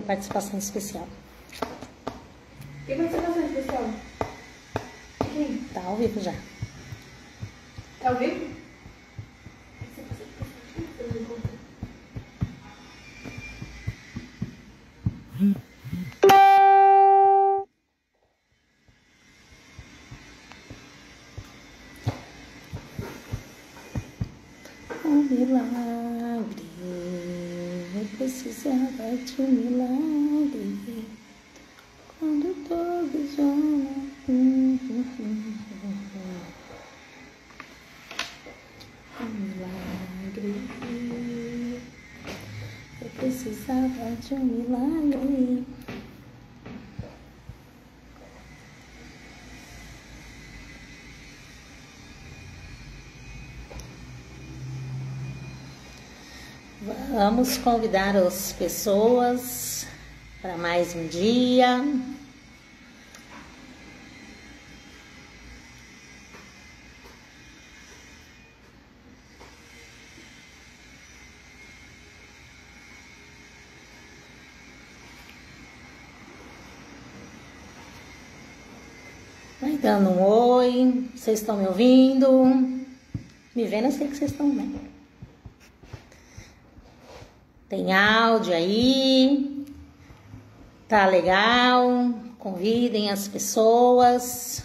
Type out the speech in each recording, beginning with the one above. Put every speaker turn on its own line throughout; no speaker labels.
Participação especial.
Que participação especial? Quem?
Tá ao vivo já.
Tá ao vivo?
Um milagre, eu precisava de um milagre. Quando todos olham. Um milagre, eu precisava de um milagre. Vamos convidar as pessoas para mais um dia. Vai dando um oi. Vocês estão me ouvindo? Me vendo, eu sei que vocês estão vendo. Tem áudio aí, tá legal, convidem as pessoas.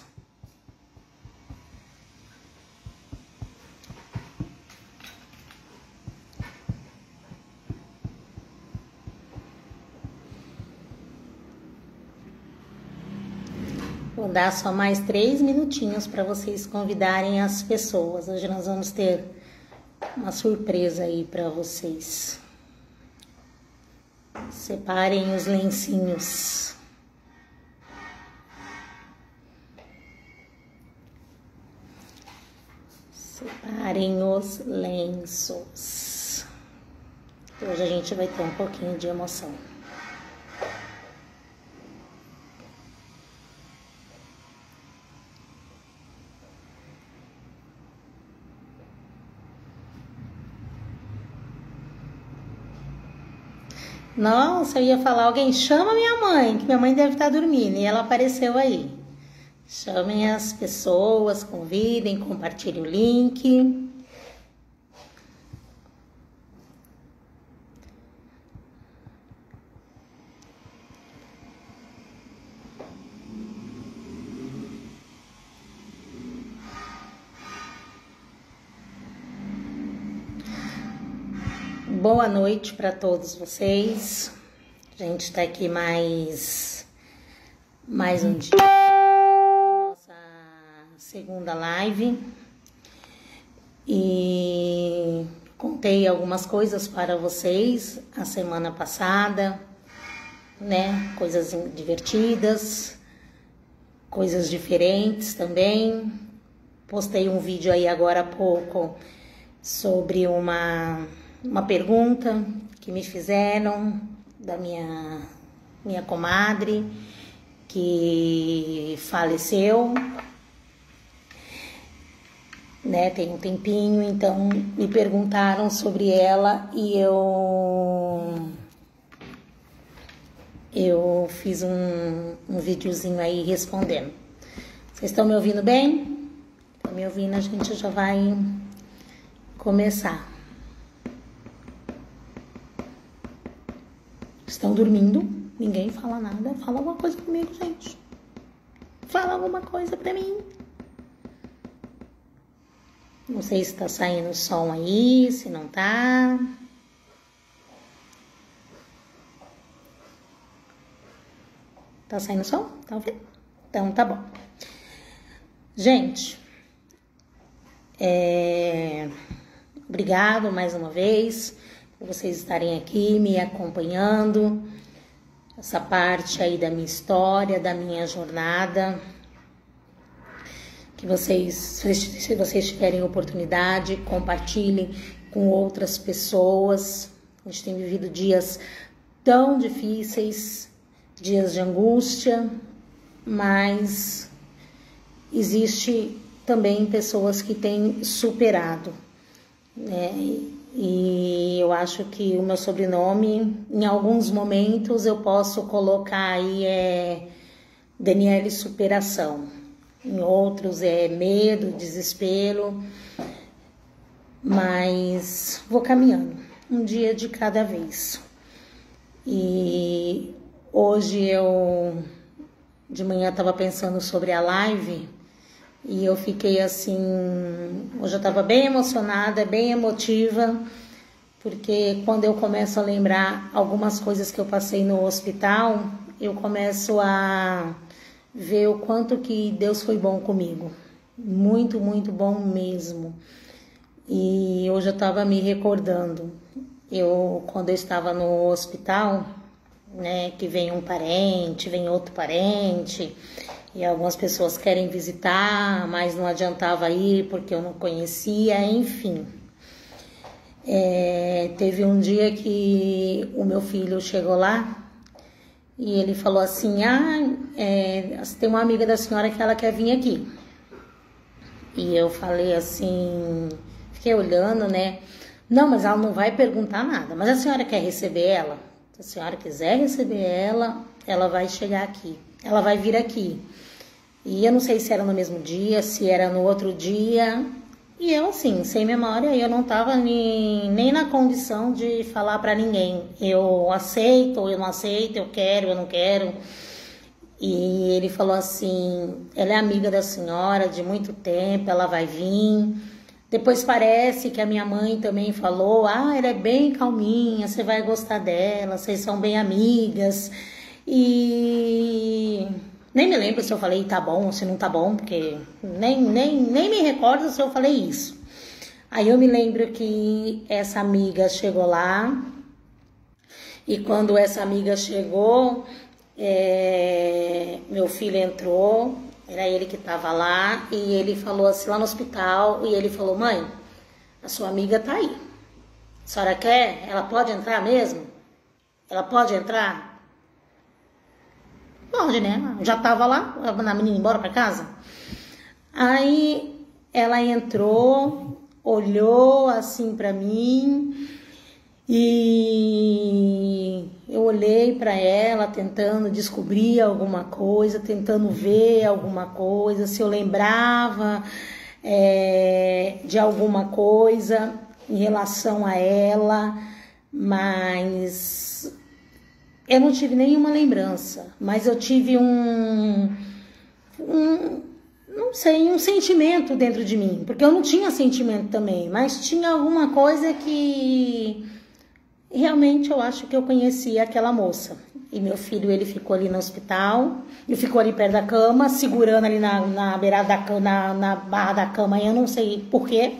Vou dar só mais 3 minutinhos para vocês convidarem as pessoas. Hoje nós vamos ter uma surpresa aí para vocês. Separem os lencinhos. Separem os lenços. Hoje a gente vai ter um pouquinho de emoção. Nossa, eu ia falar, alguém chama minha mãe, que minha mãe deve estar dormindo, e ela apareceu aí. Chamem as pessoas, convidem, compartilhem o link. Boa noite para todos vocês. A gente está aqui mais um dia. Nossa segunda live. E contei algumas coisas para vocês a semana passada, né? Coisas divertidas, coisas diferentes também. Postei um vídeo aí agora há pouco sobre uma pergunta que me fizeram da minha comadre que faleceu, né, tem um tempinho, então me perguntaram sobre ela e eu fiz um videozinho aí respondendo. Vocês estão me ouvindo bem? Estão me ouvindo? A gente já vai começar. Estão dormindo? Ninguém fala nada. Fala alguma coisa comigo, gente. Fala alguma coisa pra mim. Não sei se tá saindo som aí, se não tá. Tá saindo som? Tá ouvindo? Então tá bom. Gente, obrigado mais uma vez por vocês estarem aqui me acompanhando, essa parte aí da minha história, da minha jornada, que vocês, se vocês tiverem oportunidade, compartilhem com outras pessoas. A gente tem vivido dias tão difíceis, dias de angústia, mas existe também pessoas que têm superado, né? E eu acho que o meu sobrenome, em alguns momentos, eu posso colocar aí Daniele Superação. Em outros é medo, desespero, mas vou caminhando, um dia de cada vez. E hoje de manhã estava pensando sobre a live e eu fiquei assim, hoje eu estava bem emocionada, bem emotiva, porque quando eu começo a lembrar algumas coisas que eu passei no hospital, eu começo a ver o quanto que Deus foi bom comigo. Muito, muito bom mesmo. E hoje eu estava me recordando. Quando eu estava no hospital, né, que vem um parente, vem outro parente, e algumas pessoas querem visitar, mas não adiantava ir porque eu não conhecia, enfim. Teve um dia que o meu filho chegou lá e ele falou assim, tem uma amiga da senhora que ela quer vir aqui. E eu falei assim, fiquei olhando, né? Não, mas ela não vai perguntar nada. Mas a senhora quer receber ela? Se a senhora quiser receber ela, ela vai chegar aqui. Ela vai vir aqui. E eu não sei se era no mesmo dia, se era no outro dia. E eu, assim, sem memória, eu não tava nem na condição de falar pra ninguém. Eu aceito ou eu não aceito, eu quero, eu não quero. E ele falou assim, ela é amiga da senhora de muito tempo, ela vai vir. Depois parece que a minha mãe também falou, ela é bem calminha, você vai gostar dela, vocês são bem amigas. E nem me lembro se eu falei tá bom ou se não tá bom, porque nem me recordo se eu falei isso. Aí eu me lembro que essa amiga chegou lá, e quando essa amiga chegou, meu filho entrou, era ele que estava lá, e ele falou assim, lá no hospital, e ele falou, mãe, a sua amiga tá aí. A senhora quer? Ela pode entrar mesmo? Ela pode entrar? Pode, né? Já tava lá, a menina embora pra casa. Aí ela entrou, olhou assim pra mim e eu olhei pra ela tentando descobrir alguma coisa, tentando ver alguma coisa, se eu lembrava de alguma coisa em relação a ela, mas eu não tive nenhuma lembrança, mas eu tive não sei, um sentimento dentro de mim, porque eu não tinha sentimento também, mas tinha alguma coisa que realmente eu acho que eu conhecia aquela moça. E meu filho, ele ficou ali no hospital, ele ficou ali perto da cama, segurando ali na beirada da cama, na barra da cama, eu não sei porquê.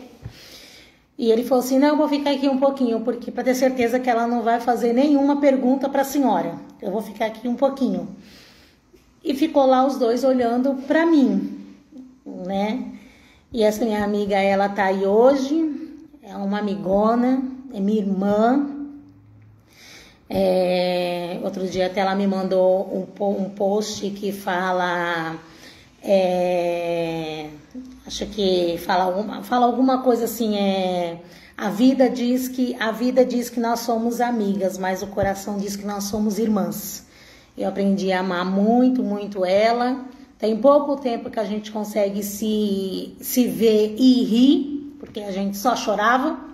E ele falou assim, não, eu vou ficar aqui um pouquinho, porque para ter certeza que ela não vai fazer nenhuma pergunta para a senhora. Eu vou ficar aqui um pouquinho. E ficou lá os dois olhando para mim, né? E essa minha amiga, ela tá aí hoje, é uma amigona, é minha irmã. Outro dia até ela me mandou um post que fala... acho que fala alguma coisa assim, a vida diz que nós somos amigas, mas o coração diz que nós somos irmãs. Eu aprendi a amar muito, muito ela. Tem pouco tempo que a gente consegue se ver e rir, porque a gente só chorava.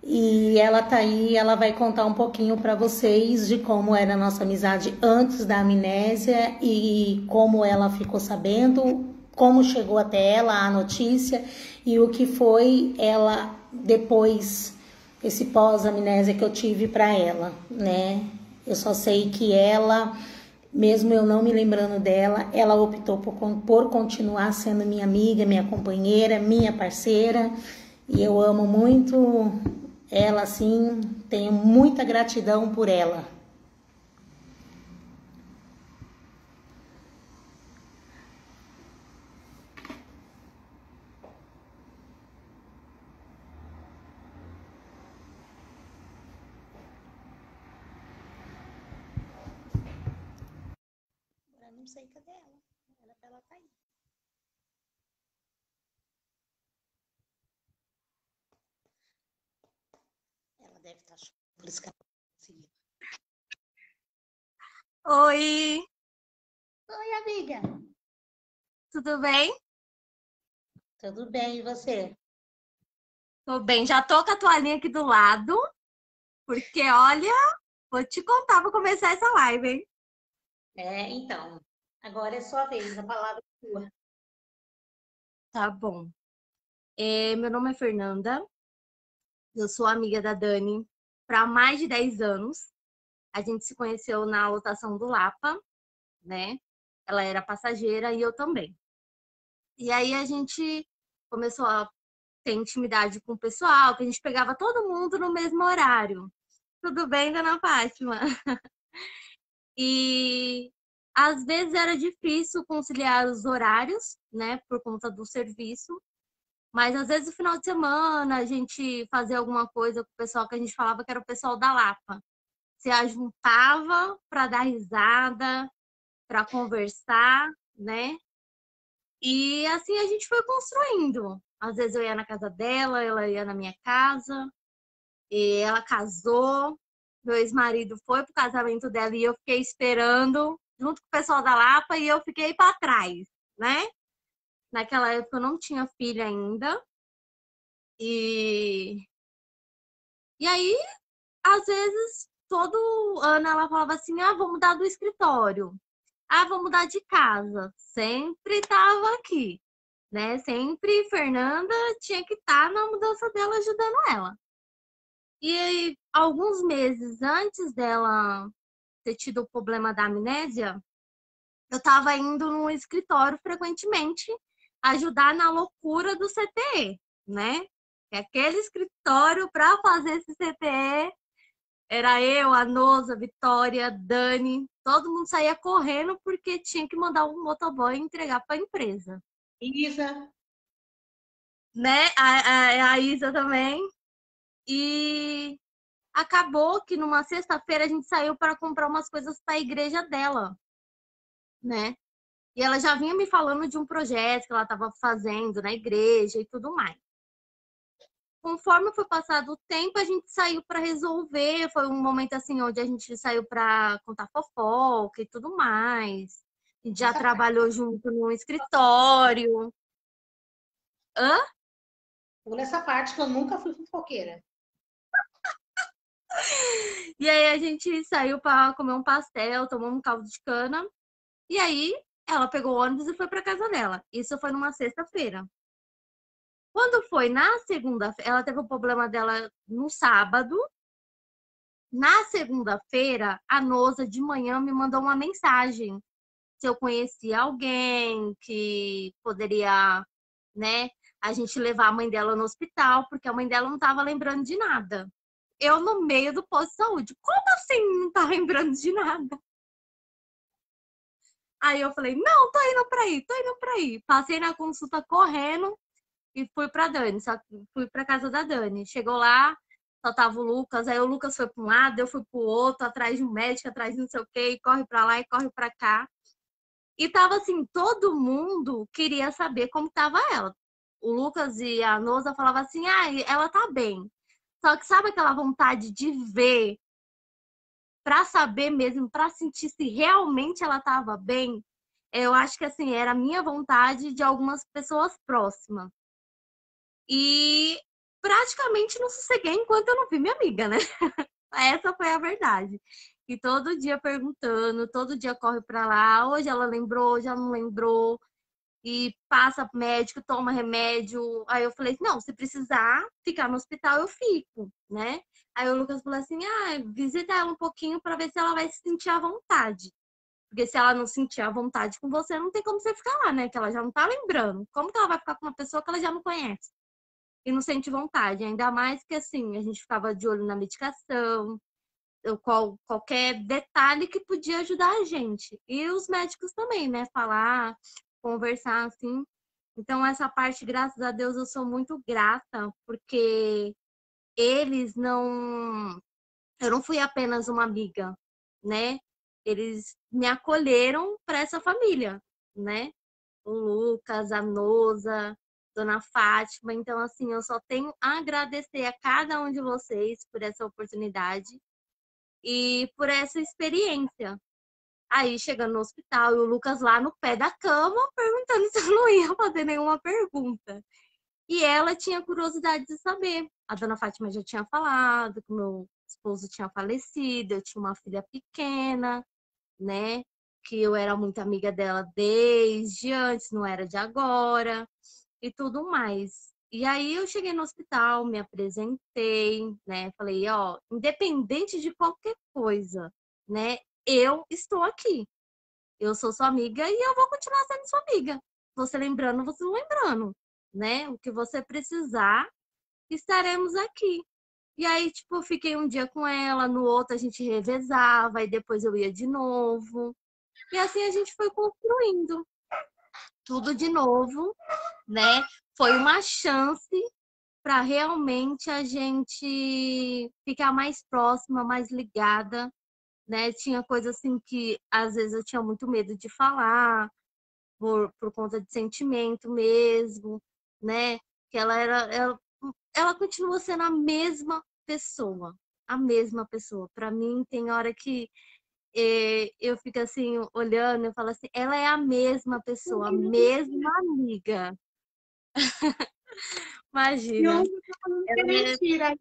E ela tá aí, ela vai contar um pouquinho para vocês de como era a nossa amizade antes da amnésia e como ela ficou sabendo, como chegou até ela a notícia e o que foi ela depois, esse pós-amnésia que eu tive para ela, né? Eu só sei que ela, mesmo eu não me lembrando dela, ela optou por continuar sendo minha amiga, minha companheira, minha parceira, e eu amo muito ela, assim, tenho muita gratidão por ela. Agora não sei cadê ela. Ela tá aí. deve estar chovendo, por isso que ela não conseguiu.
Oi,
Oi, amiga.
tudo bem?
Tudo bem, e você?
Tô bem, já tô com a toalhinha aqui do lado, porque olha, vou te contar pra começar essa live, hein?
Então, agora é sua vez, a palavra é sua.
Tá bom. Meu nome é Fernanda, eu sou amiga da Dani para mais de 10 anos. A gente se conheceu na lotação do Lapa, né? Ela era passageira e eu também. E aí a gente começou a ter intimidade com o pessoal, que a gente pegava todo mundo no mesmo horário. Tudo bem, dona Fátima? E às vezes era difícil conciliar os horários, né, por conta do serviço. Mas às vezes no final de semana a gente fazia alguma coisa com o pessoal que a gente falava que era o pessoal da Lapa. Se ajuntava para dar risada, para conversar, né? E assim a gente foi construindo. Às vezes eu ia na casa dela, ela ia na minha casa. E ela casou, meu ex-marido foi pro casamento dela e eu fiquei esperando junto com o pessoal da Lapa e eu fiquei para trás, né? Naquela época eu não tinha filha ainda. E, e aí, às vezes, todo ano ela falava assim: ah, vou mudar do escritório. Ah, vou mudar de casa. Sempre tava aqui, né? Sempre Fernanda tinha que estar na mudança dela ajudando ela. E aí, alguns meses antes dela ter tido o problema da amnésia, eu estava indo no escritório frequentemente ajudar na loucura do CTE, né? E aquele escritório para fazer esse CTE era eu, a Noza, a Vitória, a Dani, todo mundo saía correndo porque tinha que mandar um motoboy entregar para a empresa.
Isa,
Né? A Isa também. E acabou que numa sexta-feira a gente saiu para comprar umas coisas para a igreja dela, né? E ela já vinha me falando de um projeto que ela estava fazendo na igreja e tudo mais. Conforme foi passado o tempo, a gente saiu para resolver. Foi um momento assim onde a gente saiu para contar fofoca e tudo mais. A gente já
essa parte.
trabalhou junto no escritório. Hã?
Pula essa parte que eu nunca fui fofoqueira.
E aí a gente saiu para comer um pastel, tomou um caldo de cana. E aí ela pegou o ônibus e foi para casa dela. Isso foi numa sexta-feira. Quando foi na segunda-feira, ela teve o problema dela no sábado. Na segunda-feira, a Noza de manhã me mandou uma mensagem se eu conhecia alguém que poderia, né, a gente levar a mãe dela no hospital, porque a mãe dela não estava lembrando de nada. Eu no meio do posto de saúde. Como assim não tá lembrando de nada? Aí eu falei, não, tô indo pra aí, tô indo pra aí. Passei na consulta correndo e fui pra Dani, só que fui pra casa da Dani. Chegou lá, só tava o Lucas, aí o Lucas foi pra um lado, eu fui pro outro, atrás de um médico, atrás de não sei o quê, e corre pra lá e corre pra cá. E tava assim, todo mundo queria saber como tava ela. O Lucas e a Noza falavam assim, ah, ela tá bem. Só que sabe aquela vontade de ver, pra saber mesmo, pra sentir se realmente ela tava bem? Eu acho que assim, era a minha vontade de algumas pessoas próximas. E praticamente não sosseguei enquanto eu não vi minha amiga, né? Essa foi a verdade. E todo dia perguntando, todo dia corre pra lá. Hoje ela lembrou, hoje ela não lembrou. E passa médico, toma remédio. Aí eu falei, não, se precisar ficar no hospital, eu fico, né? Aí o Lucas falou assim, ah, visita ela um pouquinho pra ver se ela vai se sentir à vontade. Porque se ela não sentir à vontade com você, não tem como você ficar lá, né? Que ela já não tá lembrando. Como que ela vai ficar com uma pessoa que ela já não conhece? E não sente vontade. Ainda mais que assim, a gente ficava de olho na medicação, qualquer detalhe que podia ajudar a gente. E os médicos também, né? Falar, conversar assim. Então, essa parte, graças a Deus, eu sou muito grata, porque eles não. Eu não fui apenas uma amiga, né? Eles me acolheram para essa família, né? O Lucas, a Noza, Dona Fátima. Então, assim, eu só tenho a agradecer a cada um de vocês por essa oportunidade e por essa experiência. Aí, chegando no hospital, e o Lucas lá no pé da cama, perguntando se eu não ia fazer nenhuma pergunta. E ela tinha curiosidade de saber. A Dona Fátima já tinha falado que meu esposo tinha falecido, eu tinha uma filha pequena, né? Que eu era muito amiga dela desde antes, não era de agora, e tudo mais. E aí eu cheguei no hospital, me apresentei, né? Falei, ó, independente de qualquer coisa, né? Eu estou aqui. Eu sou sua amiga e eu vou continuar sendo sua amiga. Você lembrando, você não lembrando, né? O que você precisar, estaremos aqui. E aí, tipo, eu fiquei um dia com ela, no outro a gente revezava, e depois eu ia de novo. E assim a gente foi construindo tudo de novo, né? Foi uma chance para realmente a gente ficar mais próxima, mais ligada, né? Tinha coisa assim que às vezes eu tinha muito medo de falar, por conta de sentimento mesmo, né? Que ela continua sendo a mesma pessoa, a mesma pessoa. Para mim, tem hora que eu fico assim, olhando, eu falo assim, ela é a mesma pessoa, a mesma amiga.
E
Imagina.
hoje tá falando que é
Ela é-
mentira.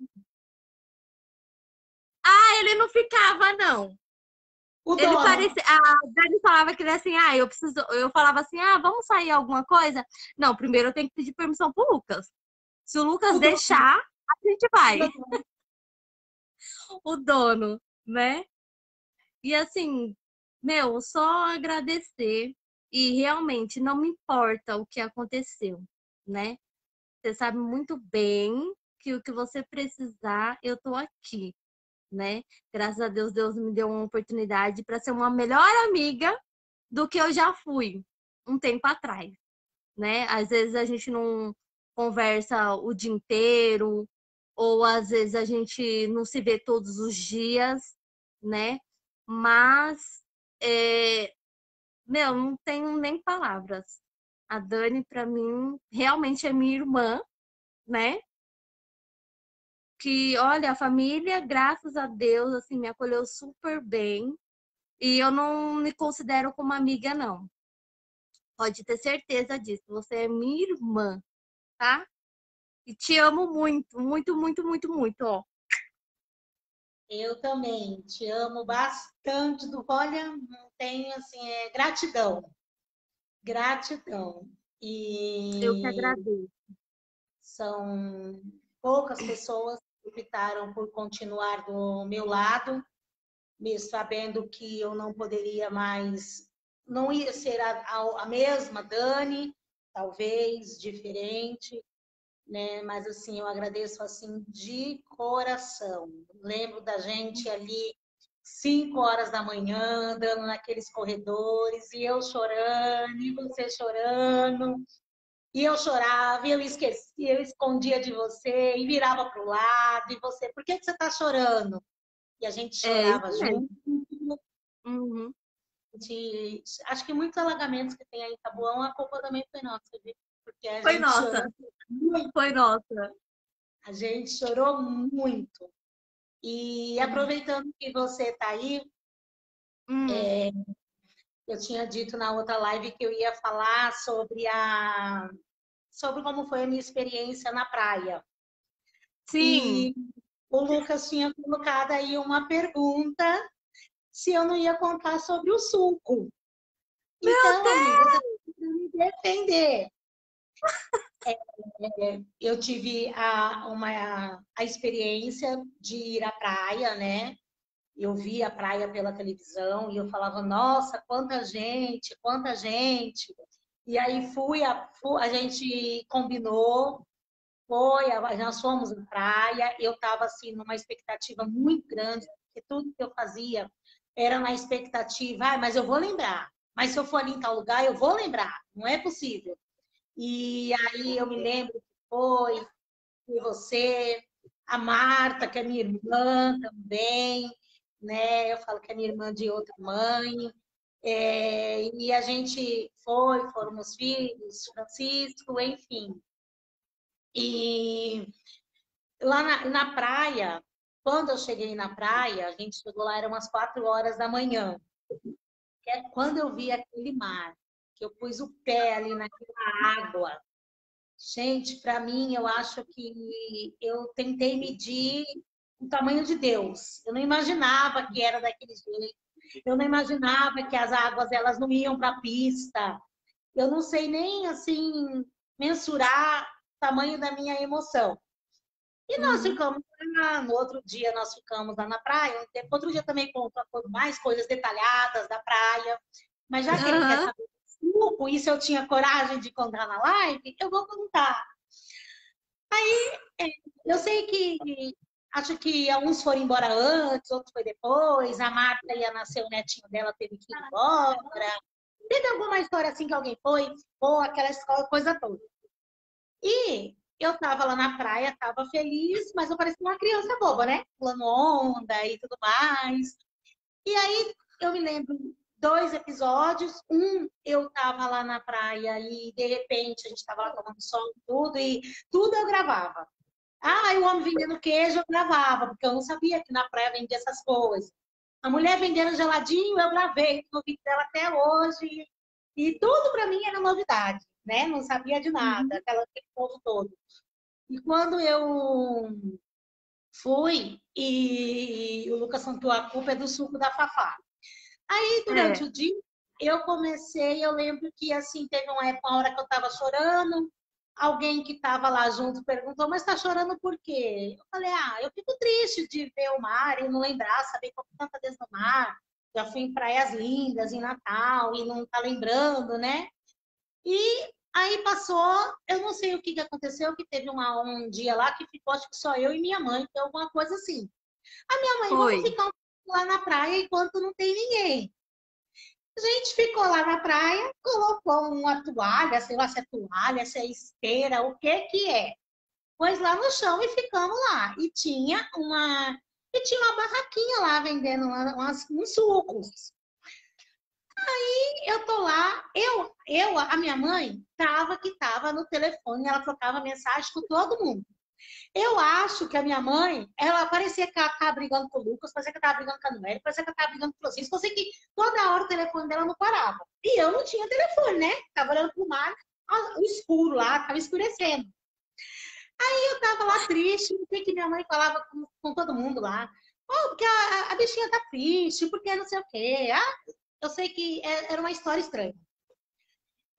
Ah, ele não ficava, não.
O
Ele
dono.
parecia. A Dani falava que ele assim, eu preciso. Eu falava assim, vamos sair alguma coisa? Não, primeiro eu tenho que pedir permissão pro Lucas. Se o Lucas
O dono.
deixar, a gente vai. O dono, né? E assim, meu, só agradecer. E realmente não me importa o que aconteceu, né? Você sabe muito bem que o que você precisar, eu tô aqui, né? Graças a Deus, Deus me deu uma oportunidade para ser uma melhor amiga do que eu já fui um tempo atrás, né? Às vezes a gente não conversa o dia inteiro, ou às vezes a gente não se vê todos os dias, né? Mas, meu, não tenho nem palavras. A Dani, para mim, realmente é minha irmã, né? Que, olha, a família, graças a Deus, assim, me acolheu super bem. E eu não me considero como amiga, não. Pode ter certeza disso. Você é minha irmã, tá? E te amo muito, muito, muito, muito, muito, ó.
Eu também te amo bastante. Olha, não tenho assim, gratidão, gratidão.
Eu que
E
agradeço.
são poucas pessoas que optaram por continuar do meu lado, mesmo sabendo que eu não poderia mais, não ia ser a mesma Dani, talvez diferente, né? Mas assim, eu agradeço assim de coração. Lembro da gente ali 5 horas da manhã, andando naqueles corredores, e eu chorando, e você chorando, e eu chorava, e eu esquecia, eu escondia de você, e virava para o lado, e você, por que você está chorando? E a gente
É isso
chorava junto.
mesmo. Uhum.
Acho que muitos alagamentos que tem aí em Taboão, a culpa também foi nossa, viu? Porque a
Foi
gente
nossa,
chorou muito,
foi nossa.
a gente chorou muito. E
Uhum.
aproveitando que você está aí,
Hum.
eu tinha dito na outra live que eu ia falar sobre como foi a minha experiência na praia.
Sim.
E o Lucas tinha colocado aí uma pergunta se eu não ia contar sobre o suco.
Meu
Então, amiga,
Deus!
você precisa me defender. Eu tive a experiência de ir à praia, né? Eu via a praia pela televisão e eu falava, nossa, quanta gente, quanta gente. E aí a gente combinou, nós fomos à praia, eu estava assim numa expectativa muito grande, porque tudo que eu fazia era na expectativa, mas eu vou lembrar. Mas se eu for ali em tal lugar, eu vou lembrar. Não é possível. E aí eu me lembro que foi você, a Marta, que é minha irmã também, né? Eu falo que é minha irmã de outra mãe. E a gente foram os filhos, Francisco, enfim. E lá na praia, quando eu cheguei na praia, a gente chegou lá, eram umas 4 horas da manhã. Que é quando eu vi aquele mar, que eu pus o pé ali naquela água. Gente, para mim, eu acho que eu tentei medir o tamanho de Deus. Eu não imaginava que era daquele jeito. Eu não imaginava que as águas elas não iam para a pista. Eu não sei nem assim mensurar o tamanho da minha emoção. E nós ficamos lá, no outro dia nós ficamos lá na praia. Outro dia também conto mais coisas detalhadas da praia. Mas já que ele quer saber do suco, e se eu tinha coragem de contar na live, eu vou contar. Eu sei que acho que alguns foram embora antes, outros foi depois. A Marta ia nascer, o netinho dela teve que ir embora. Teve alguma história assim que alguém foi, ou aquela escola, coisa toda. E eu tava lá na praia, tava feliz, mas eu parecia uma criança boba, né? Pulando onda e tudo mais. E aí eu me lembro 2 episódios. Eu tava lá na praia e de repente a gente tava lá tomando sol e tudo eu gravava. Ah, e o homem vendendo queijo eu gravava, porque eu não sabia que na praia vendia essas coisas. A mulher vendendo geladinho, eu gravei no vídeo dela até hoje. E tudo para mim era novidade, né? Não sabia de nada, aquele povo todo. E quando eu fui, e o Lucas contou, a culpa é do suco da Fafá. Aí, durante o dia, eu lembro que, assim, teve uma hora que eu estava chorando, alguém que estava lá junto perguntou, mas está chorando por quê? Eu falei, eu fico triste de ver o mar e não lembrar, saber que eu fui tanta vez no mar, já fui em praias lindas, em Natal, e não tá lembrando, né? E aí passou, eu não sei o que aconteceu, que teve um dia lá que ficou, acho que só eu e minha mãe, que alguma coisa assim. A minha mãe, vamos ficar lá na praia enquanto não tem ninguém. A gente ficou lá na praia, colocou uma toalha, sei lá se é toalha, se é esteira, o que que é. Pôs lá no chão e ficamos lá. E tinha uma barraquinha lá vendendo uns sucos. Eu tô lá, a minha mãe tava no telefone, ela trocava mensagem com todo mundo. Eu acho que a minha mãe, ela parecia que ela estava brigando com o Lucas, parecia que ela estava brigando com a Noelle, parecia que ela estava brigando com o Francisco. Eu sei que toda hora o telefone dela não parava. E eu não tinha telefone, né? Tava olhando pro mar, o escuro lá, tava escurecendo. Aí eu tava lá triste, não sei que minha mãe falava com todo mundo lá. Oh, porque a bichinha tá triste, porque não sei o quê. Eu sei que era uma história estranha.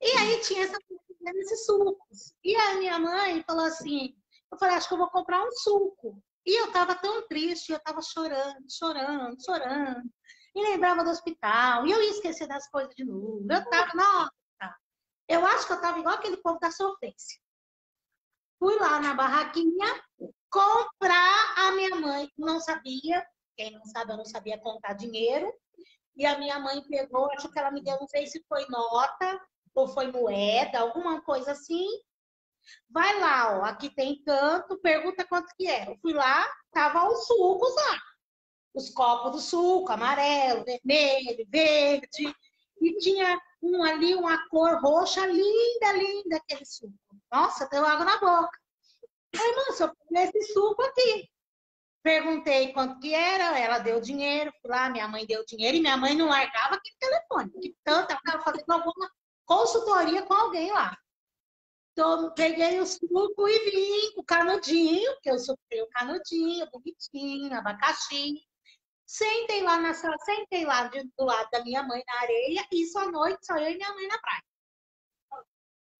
E aí tinha esses sucos. E a minha mãe falou assim, eu falei, acho que eu vou comprar um suco. E eu tava tão triste, eu tava chorando, chorando, chorando. E lembrava do hospital. E eu ia esquecer das coisas de novo. Eu tava, nossa, eu acho que eu tava igual aquele povo da sofrência. Fui lá na barraquinha comprar. A minha mãe não sabia, quem não sabe, eu não sabia contar dinheiro. E a minha mãe pegou, acho que ela me deu, não sei se foi nota ou foi moeda, alguma coisa assim. Vai lá, ó, aqui tem tanto, pergunta quanto que é. Eu fui lá, tava os sucos lá. Os copos do suco, amarelo, vermelho, verde. E tinha ali, uma cor roxa, linda, linda aquele suco. Nossa, deu água na boca. Aí, moça, eu peguei esse suco aqui. Perguntei quanto que era, ela deu dinheiro, fui lá, minha mãe deu dinheiro, e minha mãe não largava aquele telefone. De tanto, ela estava fazendo alguma consultoria com alguém lá. Então, peguei o suco e vim com o canudinho, que eu suprei o canudinho, bonitinho, abacaxi. Sentei lá do lado da minha mãe na areia, e isso à noite, só eu e minha mãe na praia.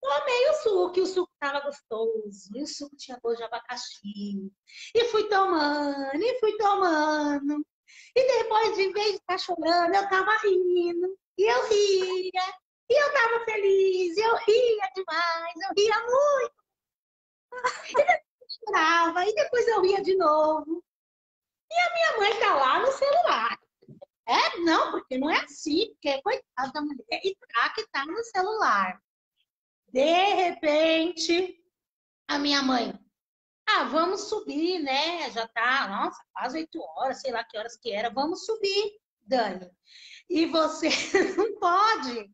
Tomei o suco, e o suco estava gostoso, e o suco tinha gosto de abacaxi. E fui tomando, e fui tomando. E depois, de vez de estar chorando, eu estava rindo. E eu ria. E eu estava feliz. Eu ria demais. Eu ria muito. E depois eu chorava. E depois eu ria de novo. E a minha mãe está lá no celular. Não, porque não é assim. Porque, coitada da mulher, e que está no celular. De repente, a minha mãe... vamos subir, né? Já tá, nossa, quase 8 horas, sei lá que horas que era. Vamos subir, Dani. E você não pode.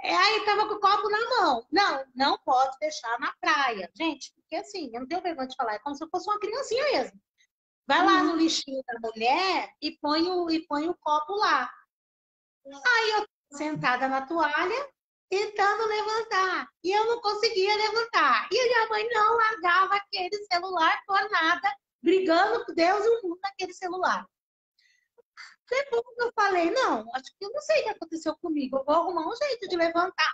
Aí eu tava com o copo na mão. Não, não pode deixar na praia. Gente, porque assim, eu não tenho vergonha de falar, é como se eu fosse uma criancinha mesmo. Vai lá no lixinho da mulher e põe o copo lá. Aí eu sentada na toalha, tentando levantar. E eu não conseguia levantar. E a minha mãe não largava aquele celular por nada, brigando com Deus e o mundo naquele celular. Depois eu falei, não, acho que eu não sei o que aconteceu comigo. Eu vou arrumar um jeito de levantar.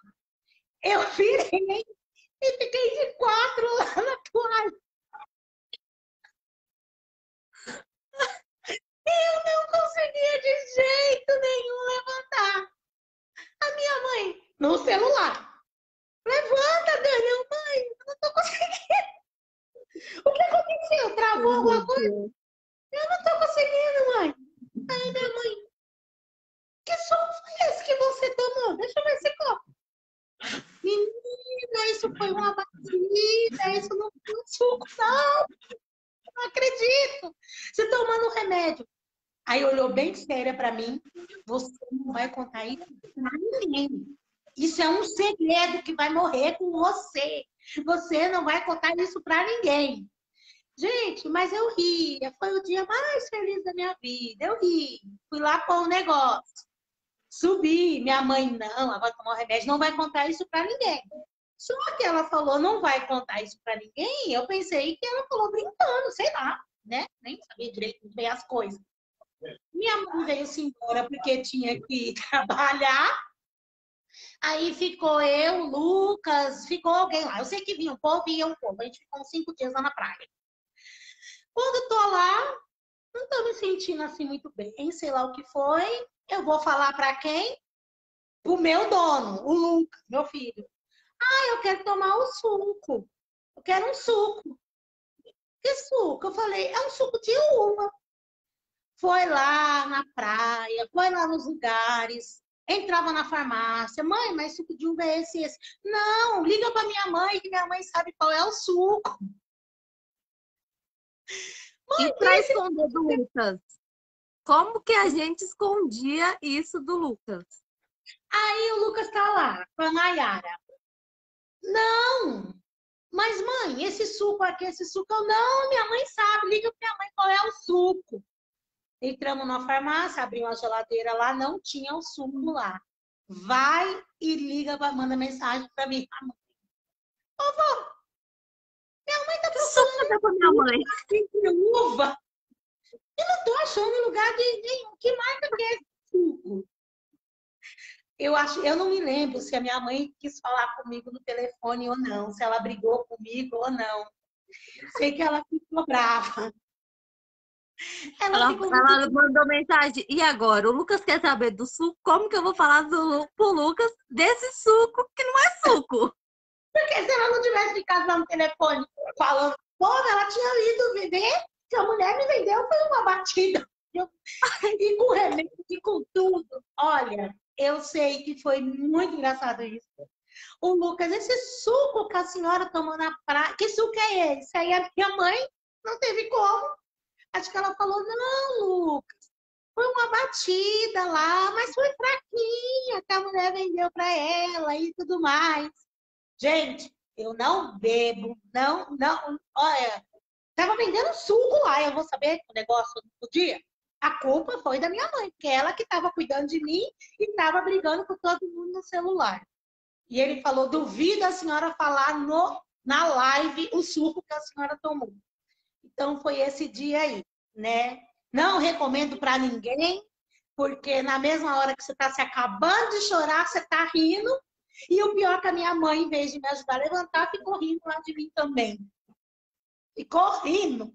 Eu virei e fiquei de quatro lá na toalha. Eu não conseguia de jeito nenhum levantar. A minha mãe, no celular. Levanta, Daniel, mãe, eu não tô conseguindo. O que aconteceu? Travou alguma coisa? Eu não tô conseguindo, mãe. Aí minha mãe, que som foi esse que você tomou? Deixa eu ver esse copo. Menina, isso foi uma batida, isso não foi um suco, não. Não acredito. Você tomando remédio. Aí olhou bem séria para mim. Você não vai contar isso pra ninguém. Isso é um segredo que vai morrer com você. Você não vai contar isso para ninguém. Gente, mas eu ria. Foi o dia mais feliz da minha vida. Eu ri. Fui lá pôr um negócio. Subi. Minha mãe, não, ela vai tomar o remédio. Não vai contar isso para ninguém. Só que ela falou, não vai contar isso para ninguém. Eu pensei que ela falou brincando, sei lá, né? Nem sabia direito bem as coisas. Minha mãe veio-se embora porque tinha que trabalhar. Aí ficou eu, o Lucas, ficou alguém lá. Eu sei que vinha um povo e ia um povo. A gente ficou uns 5 dias lá na praia. Quando eu tô lá, não tô me sentindo assim muito bem, sei lá o que foi. Eu vou falar para quem? O meu dono, o Lucas, meu filho. Ah, eu quero tomar o suco. Eu quero um suco. Que suco? Eu falei, é um suco de uva. Foi lá na praia, foi lá nos lugares, entrava na farmácia. Mãe, mas suco de uva é esse, esse? Não, liga para minha mãe, que minha mãe sabe qual é o suco.
E
Mãe,
para
esse...
esconder do Lucas? Como que a gente escondia isso do Lucas?
Aí o Lucas tá lá, com a Nayara. Não, mas mãe, esse suco aqui, esse suco... Não, minha mãe sabe, liga para minha mãe qual é o suco. Entramos na farmácia, abrimos a geladeira lá, não tinha o suco lá. Vai e liga, manda mensagem para mim. Ô, vó, minha mãe tá
Suco com a minha mãe.
procurando uva. Eu não tô achando em lugar nenhum. Que marca que é esse suco? Eu não me lembro se a minha mãe quis falar comigo no telefone ou não, se ela brigou comigo ou não. Sei que ela ficou brava. Ela ficou muito...
Ela mandou mensagem. E agora? O Lucas quer saber do suco? Como que eu vou falar pro Lucas desse suco que não é suco?
Porque se ela não tivesse ficado lá no telefone falando, pô, ela tinha ido vender, que a mulher me vendeu foi uma batida. E com remédio e com tudo. Olha, eu sei que foi muito engraçado isso. O Lucas, esse suco que a senhora tomou na praia, que suco é esse? Aí a minha mãe não teve como. Acho que ela falou, não, Lucas, foi uma batida lá, mas foi fraquinha, que a mulher vendeu para ela e tudo mais. Gente, eu não bebo, não, olha, tava vendendo suco lá, eu vou saber que o negócio não podia. A culpa foi da minha mãe, porque ela que estava cuidando de mim e estava brigando com todo mundo no celular. E ele falou, duvido a senhora falar na live o suco que a senhora tomou. Então foi esse dia aí, né? Não recomendo para ninguém, porque na mesma hora que você está se acabando de chorar, você está rindo. E o pior é que a minha mãe, em vez de me ajudar a levantar, ficou rindo lá de mim também. Ficou rindo.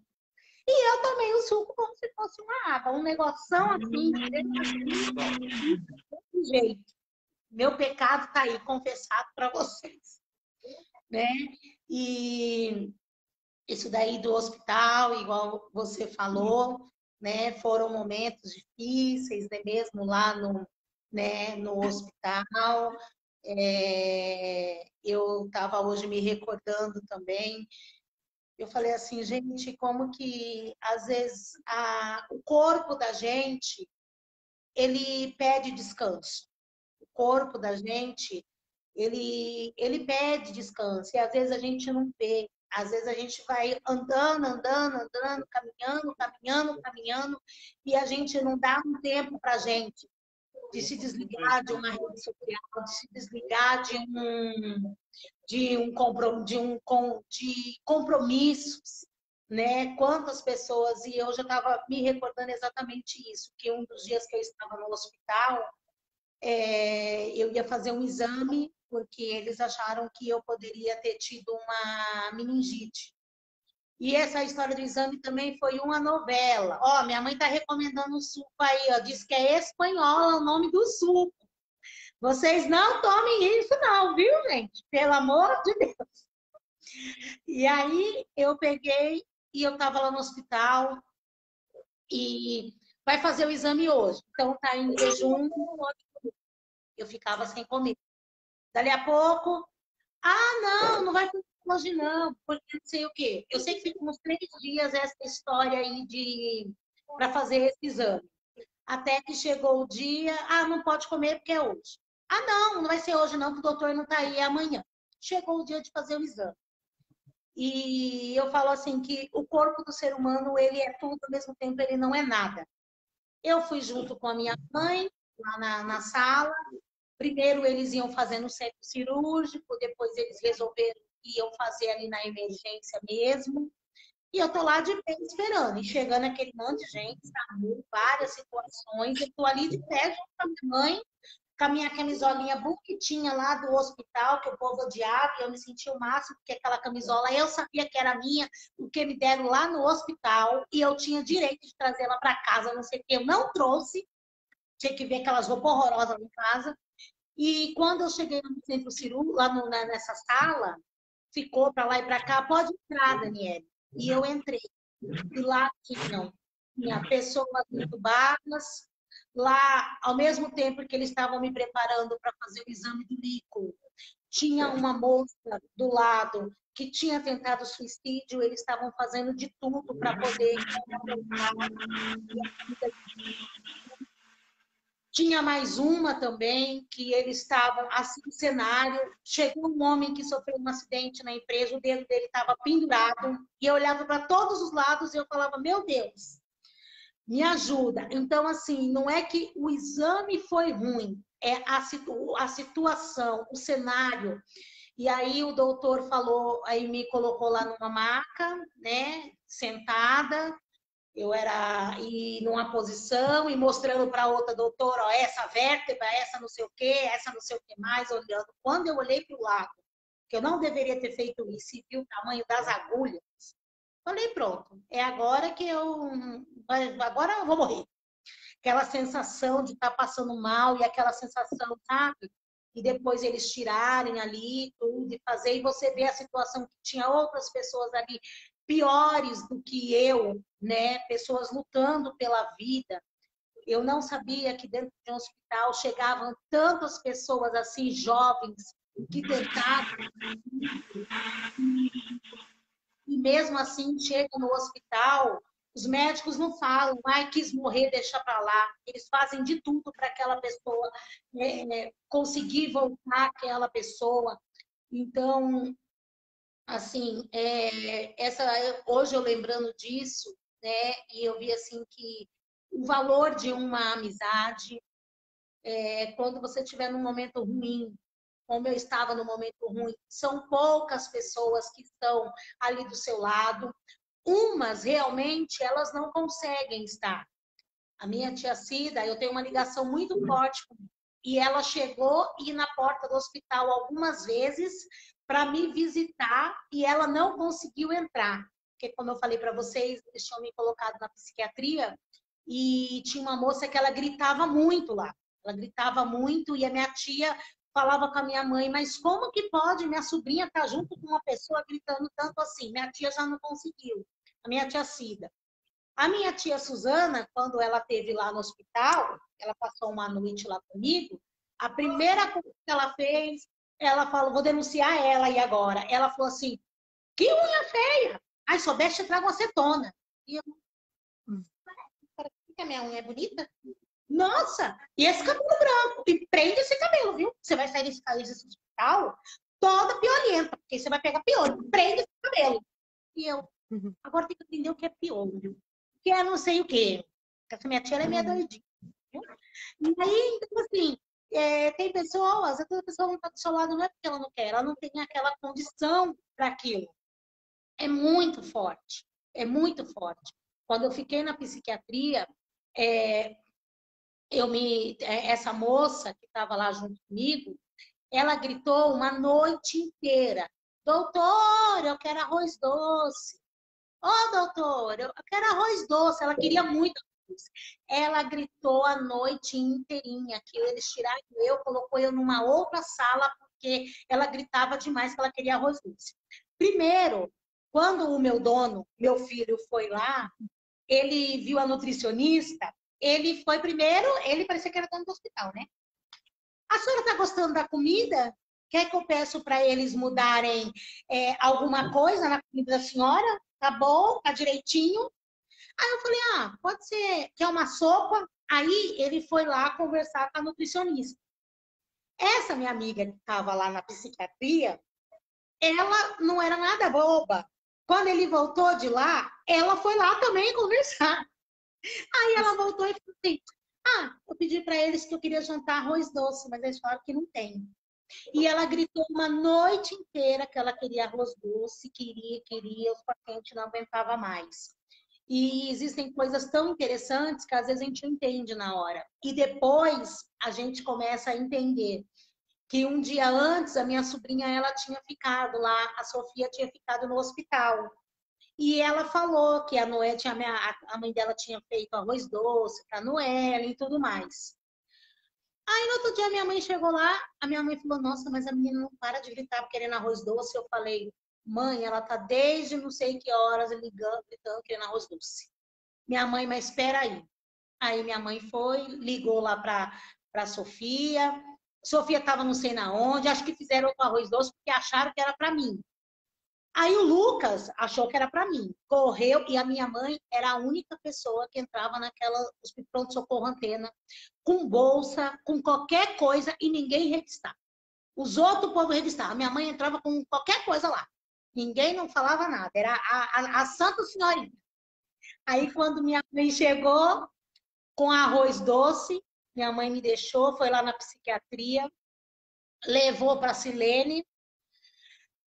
E eu tomei o suco como se fosse uma água, um negoção assim, desse jeito. Meu pecado está aí, confessado para vocês. Né? E isso daí do hospital, igual você falou, né? Foram momentos difíceis, né? Mesmo lá no hospital. Eu estava hoje me recordando também. Eu falei assim, gente, como que às vezes o corpo da gente ele pede descanso. O corpo da gente ele pede descanso, e às vezes a gente não vê. Às vezes a gente vai andando, caminhando, e a gente não dá um tempo para a gente de se desligar de uma rede social, de se desligar de compromissos, né? Quantas pessoas, e eu já estava me recordando exatamente isso, que um dos dias que eu estava no hospital, eu ia fazer um exame, porque eles acharam que eu poderia ter tido uma meningite. E essa história do exame também foi uma novela. Ó, minha mãe está recomendando um suco aí, ó, diz que é espanhola o nome do suco. Vocês não tomem isso não, viu, gente? Pelo amor de Deus. E aí eu peguei e eu estava lá no hospital e vai fazer o exame hoje. Então tá em jejum, eu ficava sem comer. Dali a pouco, não vai fazer hoje não, porque não sei o quê. Eu sei que fica uns 3 dias essa história aí para fazer esse exame. Até que chegou o dia, não pode comer porque é hoje. Não vai ser hoje não, que o doutor não tá aí, é amanhã. Chegou o dia de fazer o exame. E eu falo assim que o corpo do ser humano, ele é tudo, ao mesmo tempo ele não é nada. Eu fui junto com a minha mãe, lá na sala. Primeiro eles iam fazer no centro cirúrgico, depois eles resolveram que iam fazer ali na emergência mesmo. E eu tô lá de pé esperando. E chegando aquele monte de gente, SAMU, várias situações. Eu tô ali de pé junto com a minha mãe, com a minha camisolinha bonitinha lá do hospital, que o povo odiava, e eu me senti o máximo, porque aquela camisola eu sabia que era minha, porque me deram lá no hospital, e eu tinha direito de trazê-la para casa, não sei o que, eu não trouxe, tinha que ver aquelas roupas horrorosas em casa. E quando eu cheguei no centro cirúrgico, lá nessa sala, ficou para lá e para cá, pode entrar, Daniele. E eu entrei. E lá tinha pessoas entubadas. Lá, ao mesmo tempo que eles estavam me preparando para fazer o exame do líquido, tinha uma moça do lado que tinha tentado suicídio. Eles estavam fazendo de tudo para poder... Tinha mais uma também, que eles estavam assim no cenário. Chegou um homem que sofreu um acidente na empresa, o dedo dele estava pendurado, e eu olhava para todos os lados e eu falava, meu Deus, me ajuda. Então, assim, não é que o exame foi ruim, é a situação, o cenário. E aí o doutor falou, aí me colocou lá numa maca, né, sentada. Eu era numa posição e mostrando para outra doutora, ó, essa vértebra, essa não sei o quê, essa não sei o que mais, olhando. Quando eu olhei para o lado, que eu não deveria ter feito isso, e vi o tamanho das agulhas, falei, pronto, é agora que agora eu vou morrer. Aquela sensação de estar passando mal e aquela sensação, sabe? E depois eles tirarem ali tudo e fazer, e você vê a situação que tinha outras pessoas ali piores do que eu, né? Pessoas lutando pela vida. Eu não sabia que dentro de um hospital chegavam tantas pessoas assim, jovens, que tentavam. E mesmo assim, chegam no hospital, os médicos não falam, quis morrer, deixa para lá. Eles fazem de tudo para aquela pessoa conseguir voltar aquela pessoa. Então, assim, hoje eu lembrando disso, né, e eu vi assim que o valor de uma amizade, quando você estiver num momento ruim, como eu estava no momento ruim, são poucas pessoas que estão ali do seu lado. Umas realmente elas não conseguem estar. A minha tia Cida, eu tenho uma ligação muito forte com ela, e ela chegou e na porta do hospital algumas vezes para me visitar e ela não conseguiu entrar. Porque, como eu falei para vocês, eles tinham me colocado na psiquiatria e tinha uma moça que ela gritava muito lá. Ela gritava muito e a minha tia falava com a minha mãe, mas como que pode minha sobrinha estar junto com uma pessoa gritando tanto assim? Minha tia já não conseguiu. A minha tia Cida. A minha tia Suzana, quando ela esteve lá no hospital, ela passou uma noite lá comigo, a primeira coisa que ela fez, ela falou, vou denunciar ela e agora. Ela falou assim, que unha feia! Ai, soubeste, traga uma acetona. E eu, que a minha unha é bonita? Nossa, e esse cabelo branco? E prende esse cabelo, viu? Você vai sair desse hospital
hospital toda piolenta, porque você vai pegar piolho, prende o cabelo. E eu, agora tem que entender o que é piolho, o que é não sei o quê. Porque essa minha tia ela é meio doidinha. Viu? E aí, então, assim, tem pessoas, a pessoa não está do seu lado, não é porque ela não quer, ela não tem aquela condição para aquilo. É muito forte, é muito forte. Quando eu fiquei na psiquiatria, essa moça que estava lá junto comigo, ela gritou uma noite inteira: doutor, eu quero arroz doce. Ô, doutor, eu quero arroz doce. Ela queria muito arroz doce. Ela gritou a noite inteirinha, que eles tiraram colocou eu numa outra sala, porque ela gritava demais que ela queria arroz doce. Primeiro, quando o meu dono, meu filho, foi lá, ele viu a nutricionista, ele foi primeiro, ele parecia que era dono do hospital, né? A senhora está gostando da comida? Quer que eu peço para eles mudarem alguma coisa na comida da senhora? Tá bom? Tá direitinho? Aí eu falei, pode ser. Quer uma sopa? Aí ele foi lá conversar com a nutricionista. Essa minha amiga que estava lá na psiquiatria, ela não era nada boba. Quando ele voltou de lá, ela foi lá também conversar. Aí ela voltou e falou assim, eu pedi para eles que eu queria jantar arroz doce, mas eles falaram que não tem. E ela gritou uma noite inteira que ela queria arroz doce, queria, os pacientes não aguentavam mais. E existem coisas tão interessantes que às vezes a gente não entende na hora. E depois a gente começa a entender que um dia antes a minha sobrinha ela tinha ficado lá, a Sofia tinha ficado no hospital. E ela falou que a Noé a mãe dela tinha feito arroz doce para a Noé e tudo mais. Aí no outro dia minha mãe chegou lá, a minha mãe falou, nossa, mas a menina não para de gritar querendo arroz doce. Eu falei, mãe, ela tá desde não sei que horas ligando, gritando, querendo arroz doce. Minha mãe, mas espera aí. Aí minha mãe foi, ligou lá para Sofia. Sofia estava não sei na onde, acho que fizeram outro arroz doce porque acharam que era para mim. Aí o Lucas achou que era para mim, correu, e a minha mãe era a única pessoa que entrava naquela pronto-socorro Antena, com bolsa, com qualquer coisa, e ninguém revistava. Os outros povos revistavam. A minha mãe entrava com qualquer coisa lá. Ninguém não falava nada. Era a Santa Senhorinha. Aí quando minha mãe chegou com arroz doce, minha mãe me deixou, foi lá na psiquiatria, levou para a Silene.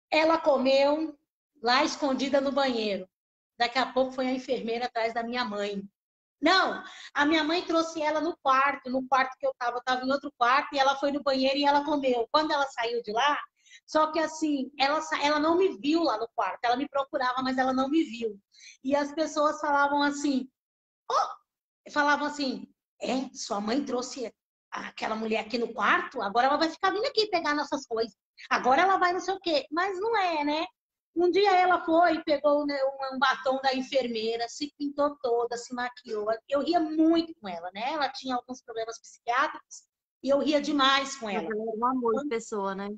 Ela comeu lá escondida no banheiro. Daqui a pouco foi a enfermeira atrás da minha mãe. Não, a minha mãe trouxe ela no quarto que eu estava em outro quarto, e ela foi no banheiro e ela comeu. Quando ela saiu de lá, só que assim, ela não me viu lá no quarto, ela me procurava, mas ela não me viu. E as pessoas falavam assim, sua mãe trouxe aquela mulher aqui no quarto, agora ela vai ficar vindo aqui pegar nossas coisas. Agora ela vai não sei o quê. Mas não é, né? Um dia ela foi, pegou um batom da enfermeira, se pintou toda, se maquiou. Eu ria muito com ela, né? Ela tinha alguns problemas psiquiátricos e eu ria demais com ela.
Ela era um amor de pessoa, né?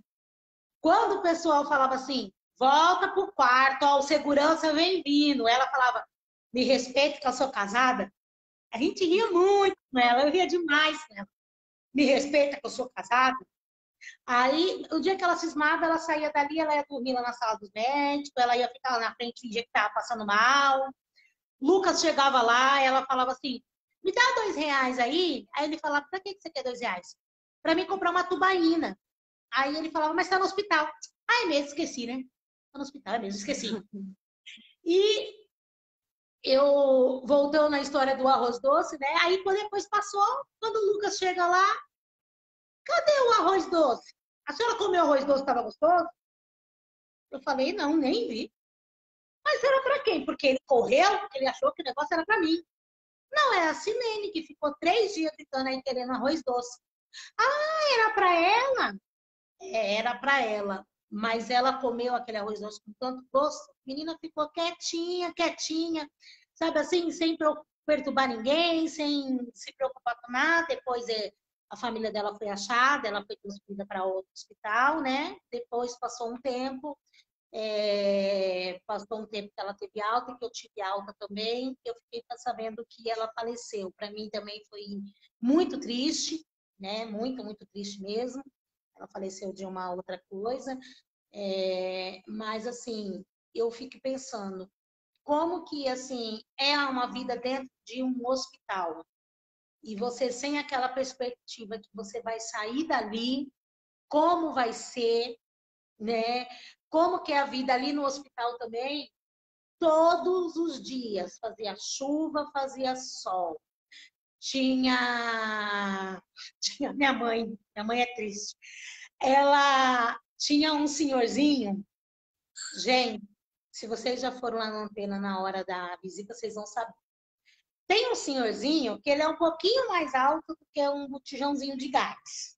Quando o pessoal falava assim, volta pro quarto, ó, o segurança vem vindo. Ela falava, me respeite que eu sou casada. A gente ria muito com ela, eu ria demais com ela. Me respeita que eu sou casada. Aí, o dia que ela cismava, ela saía dali, ela ia dormir lá na sala dos médicos, ela ia ficar lá na frente, fingir que estava passando mal. Lucas chegava lá, ela falava assim, me dá R$2 aí. Aí ele falava, pra que você quer R$2? Pra mim comprar uma tubaína. Aí ele falava, mas tá no hospital. Ah, é mesmo, esqueci, né? Tá no hospital, é mesmo, esqueci. E eu voltando na história do arroz doce, né? Aí depois passou, quando o Lucas chega lá, cadê o arroz doce? A senhora comeu arroz doce, estava gostoso? Eu falei, não, nem vi. Mas era para quem? Porque ele correu, porque ele achou que o negócio era para mim. Não, é a Silene, que ficou 3 dias gritando aí querendo arroz doce. Ah, era para ela? Era para ela. Mas ela comeu aquele arroz doce com tanto gosto. A menina ficou quietinha, quietinha. Sabe assim, sem perturbar ninguém, sem se preocupar com nada. Depois a família dela foi achada, ela foi transferida para outro hospital, né? Depois passou um tempo que ela teve alta, que eu tive alta também. Eu fiquei sabendo que ela faleceu. Para mim também foi muito triste, né? Muito, muito triste mesmo. ela faleceu de uma outra coisa. Mas, assim, eu fico pensando, como que, assim, é uma vida dentro de um hospital? E você sem aquela perspectiva que você vai sair dali, como vai ser, né? Como que é a vida ali no hospital também, todos os dias, fazia chuva, fazia sol. Tinha minha mãe é triste. Ela tinha um senhorzinho, gente, se vocês já foram lá na Antena na hora da visita, vocês vão saber. Tem um senhorzinho que ele é um pouquinho mais alto do que um botijãozinho de gás.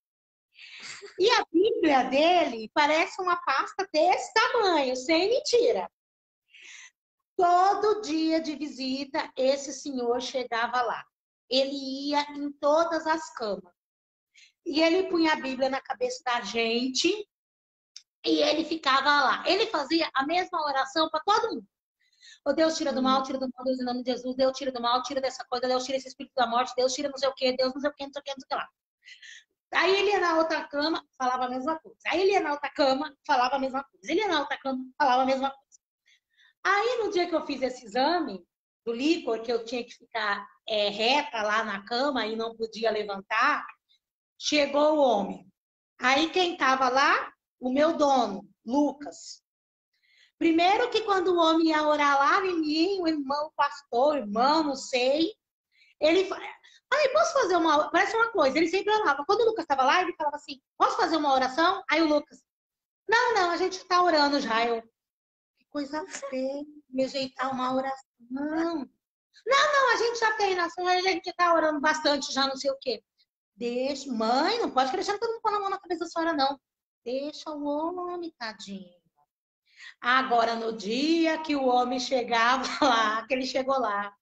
E a Bíblia dele parece uma pasta desse tamanho, sem mentira. Todo dia de visita, esse senhor chegava lá. Ele ia em todas as camas. E ele punha a Bíblia na cabeça da gente e ele ficava lá. Ele fazia a mesma oração para todo mundo. Oh, Deus, tira do mal, Deus, em nome de Jesus. Deus, tira do mal, tira dessa coisa. Deus, tira esse espírito da morte. Deus, tira não sei o quê. Deus, não sei o quê, não sei o quê, não sei o que lá. Aí ele ia na outra cama, falava a mesma coisa. Aí ele ia na outra cama, falava a mesma coisa. Ele ia na outra cama, falava a mesma coisa. Aí, no dia que eu fiz esse exame do líquor, que eu tinha que ficar reta lá na cama e não podia levantar, chegou o homem. Aí, quem estava lá? O meu dono, Lucas. Primeiro que quando o homem ia orar lá em mim, o irmão pastor, irmão, não sei, ele fala, posso fazer uma... Parece uma coisa, ele sempre orava. Quando o Lucas estava lá, ele falava assim, posso fazer uma oração? Aí o Lucas, não, a gente está orando já. Eu, que coisa feia, me ajeitar uma oração. Não, a gente já tem oração, a gente está orando bastante já, não sei o quê. Deixa, mãe, não pode deixar todo mundo pôr a mão na cabeça da senhora, não. Deixa o homem, tadinho. Agora, no dia que o homem chegava lá, que ele chegou lá,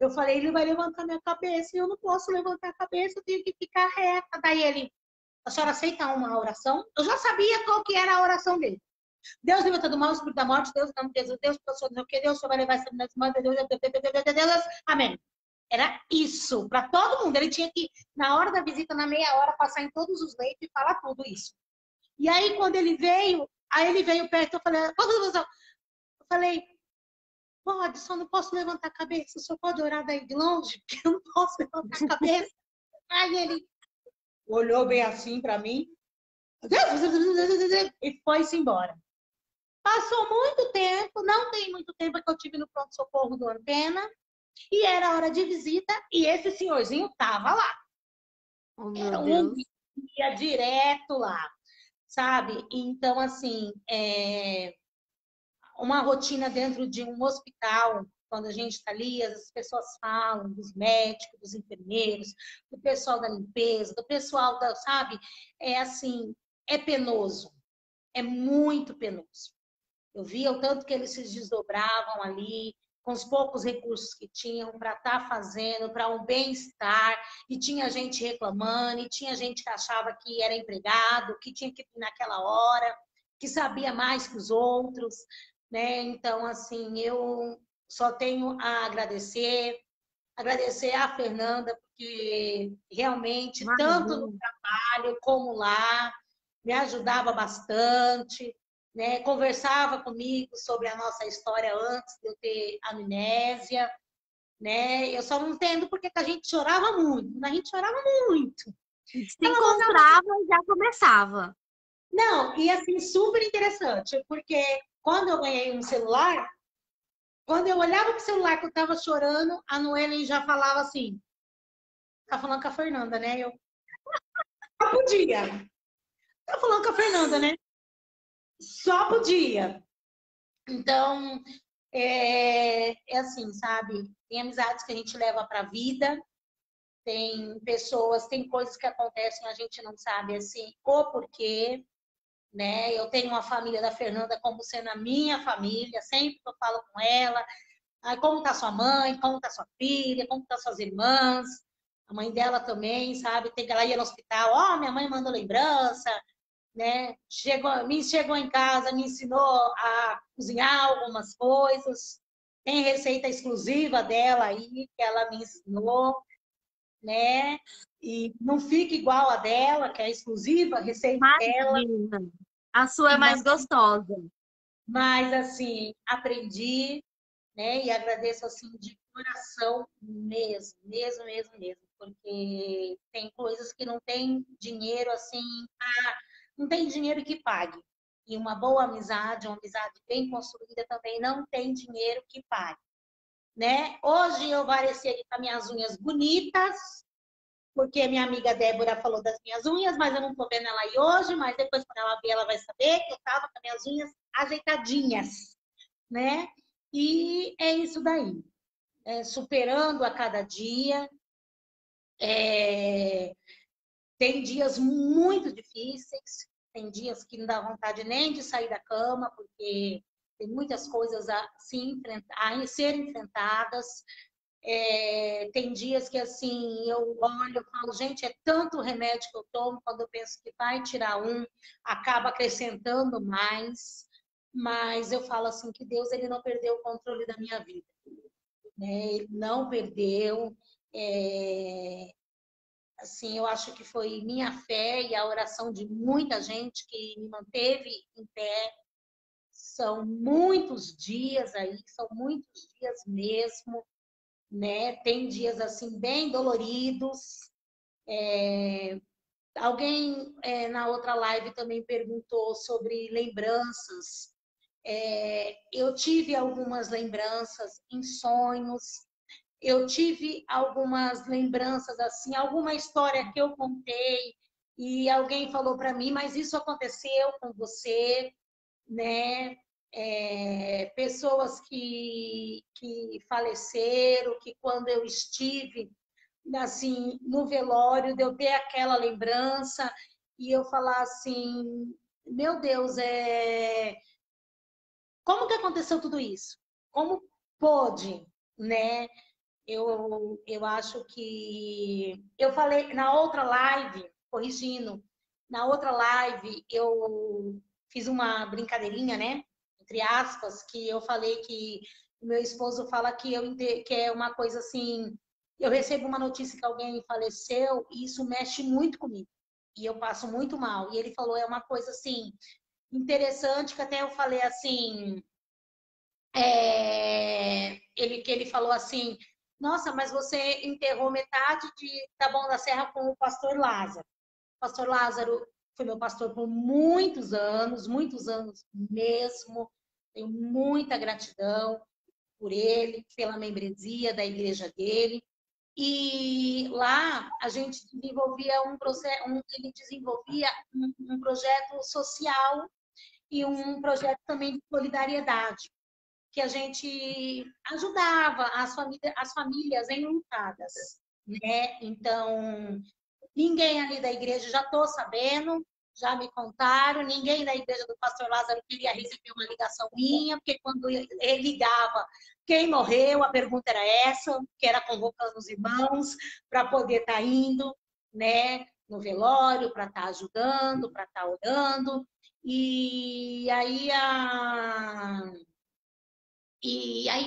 eu falei, ele vai levantar minha cabeça, e eu não posso levantar a cabeça, eu tenho que ficar reta. Daí ele, a senhora aceita uma oração? Eu já sabia qual que era a oração dele. Deus levanta do mal, o espírito da morte, Deus, não Deus, Deus, não que Deus, vai levar essa nas mãos, Deus, amém. Era isso, para todo mundo. Ele tinha que, na hora da visita, na meia hora, passar em todos os leitos e falar tudo isso. E aí, quando ele veio, perto, eu falei, pode, só não posso levantar a cabeça, só pode orar daí de longe, porque eu não posso levantar a cabeça. Aí ele olhou bem assim para mim, e foi-se embora. Passou muito tempo, não tem muito tempo que eu tive no pronto-socorro do Antena, e era hora de visita, e esse senhorzinho tava lá.
Oh, meu
era
Deus.
Ia direto lá, sabe? Então, assim, uma rotina dentro de um hospital, quando a gente está ali, as pessoas falam dos médicos, dos enfermeiros, do pessoal da limpeza, do pessoal da, sabe? Assim, é penoso, é muito penoso. Eu via o tanto que eles se desdobravam ali, com os poucos recursos que tinham para estar fazendo, para um bem-estar, e tinha gente reclamando, e tinha gente que achava que era empregado, que tinha que ir naquela hora, que sabia mais que os outros, né? Então, assim, eu só tenho a agradecer à Fernanda, porque realmente, tanto no trabalho como lá, me ajudava bastante, né? Conversava comigo sobre a nossa história antes de eu ter amnésia, né? Eu só não entendo porque a gente chorava muito, a gente chorava muito.
Se encontrava e já começava.
Não, e assim, super interessante, porque quando eu ganhei um celular, quando eu olhava pro celular que eu tava chorando, a Noelle já falava assim, tá falando com a Fernanda, né? Eu só podia. Tá falando com a Fernanda, né? Só podia. Então, é assim, sabe? Tem amizades que a gente leva para a vida, tem pessoas, tem coisas que acontecem, a gente não sabe assim o porquê, né? Eu tenho uma família da Fernanda como sendo a minha família, sempre que eu falo com ela, como tá sua mãe, como tá sua filha, como tá suas irmãs, a mãe dela também, sabe? Tem que ela ia no hospital, minha mãe mandou lembrança, né? Chegou em casa, me ensinou a cozinhar algumas coisas. Tem receita exclusiva dela aí, que ela me ensinou, né? E não fica igual a dela, que é exclusiva, receita dela.
Imagina. A sua é mais gostosa.
Mas, assim, aprendi, né? E agradeço, assim, de coração mesmo, mesmo, mesmo, mesmo. Porque tem coisas que não tem dinheiro, assim, não tem dinheiro que pague. E uma boa amizade, uma amizade bem construída também não tem dinheiro que pague, né? Hoje eu vareci aqui com as minhas unhas bonitas, porque minha amiga Débora falou das minhas unhas, mas eu não tô vendo ela aí hoje, mas depois quando ela ver, ela vai saber que eu tava com as minhas unhas ajeitadinhas, né? E é isso daí. Superando a cada dia. Tem dias muito difíceis, tem dias que não dá vontade nem de sair da cama, porque tem muitas coisas a ser enfrentadas. Tem dias que, assim, eu olho e falo, gente, é tanto remédio que eu tomo, quando eu penso que vai tirar um, acaba acrescentando mais. Mas eu falo assim, que Deus, ele não perdeu o controle da minha vida, né? Ele não perdeu. Assim, eu acho que foi minha fé e a oração de muita gente que me manteve em pé. São muitos dias aí, são muitos dias mesmo, né? Tem dias assim bem doloridos. Alguém na outra live também perguntou sobre lembranças. Eu tive algumas lembranças em sonhos, eu tive algumas lembranças assim, alguma história que eu contei e alguém falou para mim, mas isso aconteceu com você, né? Pessoas que faleceram, que quando eu estive assim no velório, de eu ter aquela lembrança e eu falar assim, meu Deus, como que aconteceu tudo isso? Como pôde, né? Eu acho que eu falei na outra live, corrigindo, na outra live eu fiz uma brincadeirinha, né? Entre aspas, que eu falei que o meu esposo fala que é uma coisa assim, eu recebo uma notícia que alguém faleceu e isso mexe muito comigo. E eu passo muito mal. E ele falou, é uma coisa assim, interessante, que até eu falei assim, que ele falou assim, nossa, mas você enterrou metade de Taboão da Serra com o pastor Lázaro. O pastor Lázaro foi meu pastor por muitos anos mesmo. Tenho muita gratidão por ele, pela membresia da igreja dele. E lá a gente desenvolvia ele desenvolvia um projeto social e um projeto também de solidariedade, que a gente ajudava as famílias enlutadas, né? Então, ninguém ali da igreja, já estou sabendo, já me contaram, ninguém da igreja do pastor Lázaro queria receber uma ligação minha, porque quando ele ligava, quem morreu, a pergunta era essa, que era convocando os irmãos para poder estar indo, né, no velório, para estar ajudando, para estar orando. E aí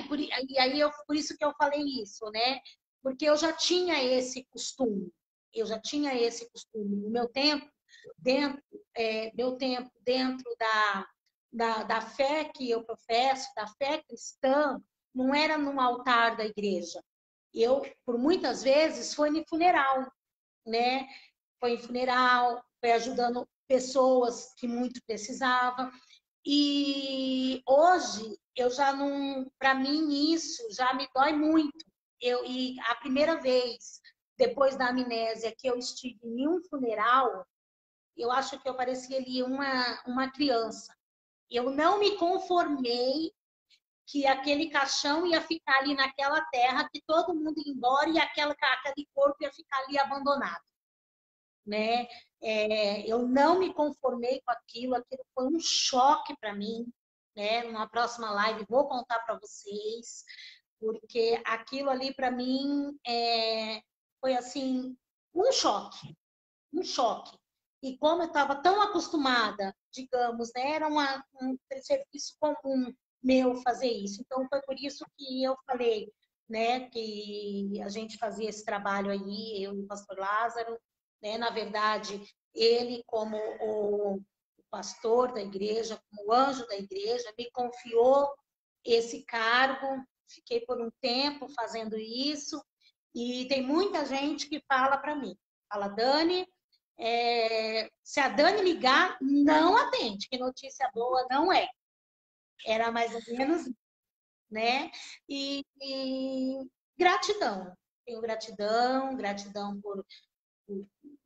por isso que eu falei isso, né? Porque eu já tinha esse costume. Eu já tinha esse costume. O meu tempo dentro da fé que eu professo, da fé cristã, não era num altar da igreja. Eu, por muitas vezes, foi em funeral, né? Foi em funeral, foi ajudando pessoas que muito precisavam. E hoje eu já não, para mim isso já me dói muito. E a primeira vez depois da amnésia que eu estive em um funeral, eu acho que eu parecia ali uma criança. Eu não me conformei que aquele caixão ia ficar ali naquela terra, que todo mundo ia embora e aquele corpo ia ficar ali abandonado, né? Eu não me conformei com aquilo foi um choque para mim, né? Numa próxima live vou contar para vocês, porque aquilo ali para mim foi assim um choque. E como eu estava tão acostumada, digamos, né? Era um serviço comum meu fazer isso. Então foi por isso que eu falei, né, que a gente fazia esse trabalho aí, eu e o pastor Lázaro, né, na verdade, ele como o pastor da igreja, como o anjo da igreja, me confiou esse cargo, fiquei por um tempo fazendo isso, e tem muita gente que fala para mim, fala, Dani, se a Dani ligar, não atende, que notícia boa não é. Era mais ou menos, né? E gratidão. Tenho gratidão, gratidão por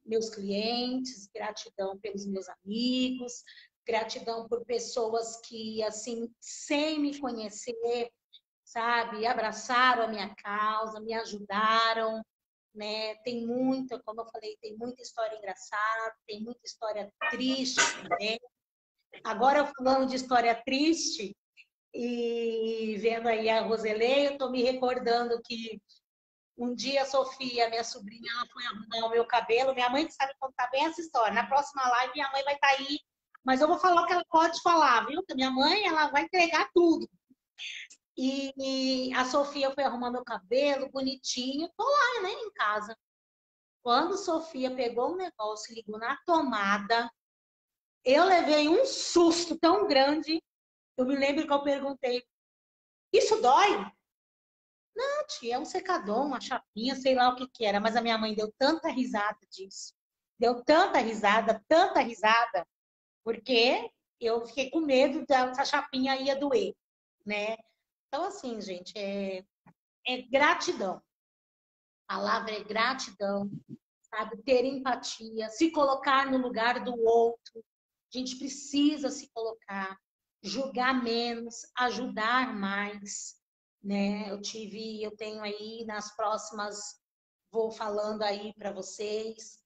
meus clientes, gratidão pelos meus amigos, gratidão por pessoas que, assim, sem me conhecer, sabe, abraçaram a minha causa, me ajudaram, né? Tem muita, como eu falei, tem muita história engraçada, tem muita história triste também. Agora, falando de história triste, e vendo aí a Roseli, eu estou me recordando que um dia a Sofia, minha sobrinha, ela foi arrumar o meu cabelo. Minha mãe que sabe contar bem essa história. Na próxima live, minha mãe vai estar aí, mas eu vou falar o que ela pode falar, viu? Porque minha mãe, ela vai entregar tudo. E a Sofia foi arrumar meu cabelo, bonitinho. Tô lá, né, em casa. Quando Sofia pegou um negócio e ligou na tomada, eu levei um susto tão grande. Eu me lembro que eu perguntei, isso dói? Não, tia, é um secador, uma chapinha, sei lá o que que era. Mas a minha mãe deu tanta risada disso. Deu tanta risada, porque eu fiquei com medo dessa chapinha ia doer, né? Então, assim, gente, é gratidão. A palavra é gratidão, sabe? Ter empatia, se colocar no lugar do outro. A gente precisa se colocar, julgar menos, ajudar mais, né? Eu tenho aí nas próximas, vou falando aí para vocês.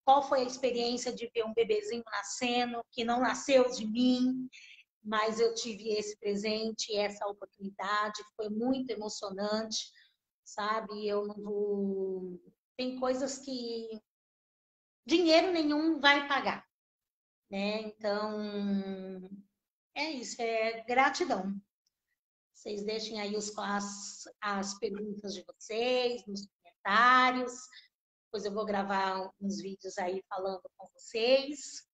Qual foi a experiência de ver um bebezinho nascendo, que não nasceu de mim, mas eu tive esse presente, essa oportunidade, foi muito emocionante, sabe? Eu não vou... Tem coisas que dinheiro nenhum vai pagar, né? Então, é isso, é gratidão. Vocês deixem aí as perguntas de vocês nos comentários. Depois eu vou gravar uns vídeos aí falando com vocês.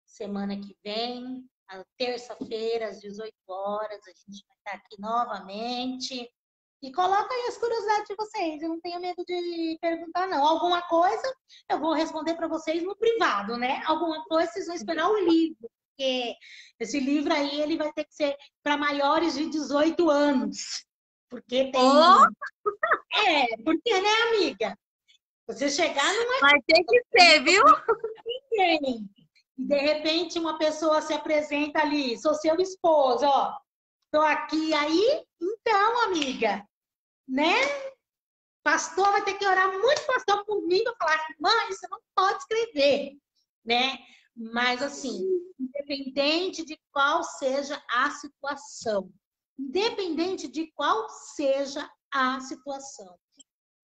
Semana que vem, terça-feira, às 18 horas, a gente vai estar aqui novamente. E coloca aí as curiosidades de vocês. Eu não tenho medo de perguntar, não. Alguma coisa eu vou responder para vocês no privado, né? Alguma coisa vocês vão esperar o livro. Porque esse livro aí ele vai ter que ser para maiores de 18 anos. Porque tem.
Oh!
Porque, né, amiga? Você chegar numa.
Vai ter que ser, viu?
Ninguém. E de repente uma pessoa se apresenta ali, sou seu esposo, ó. Tô aqui aí, então, amiga, né? Pastor vai ter que orar muito, pastor, por mim, para falar, mãe, você não pode escrever, né? Mas, assim, independente de qual seja a situação, independente de qual seja a situação,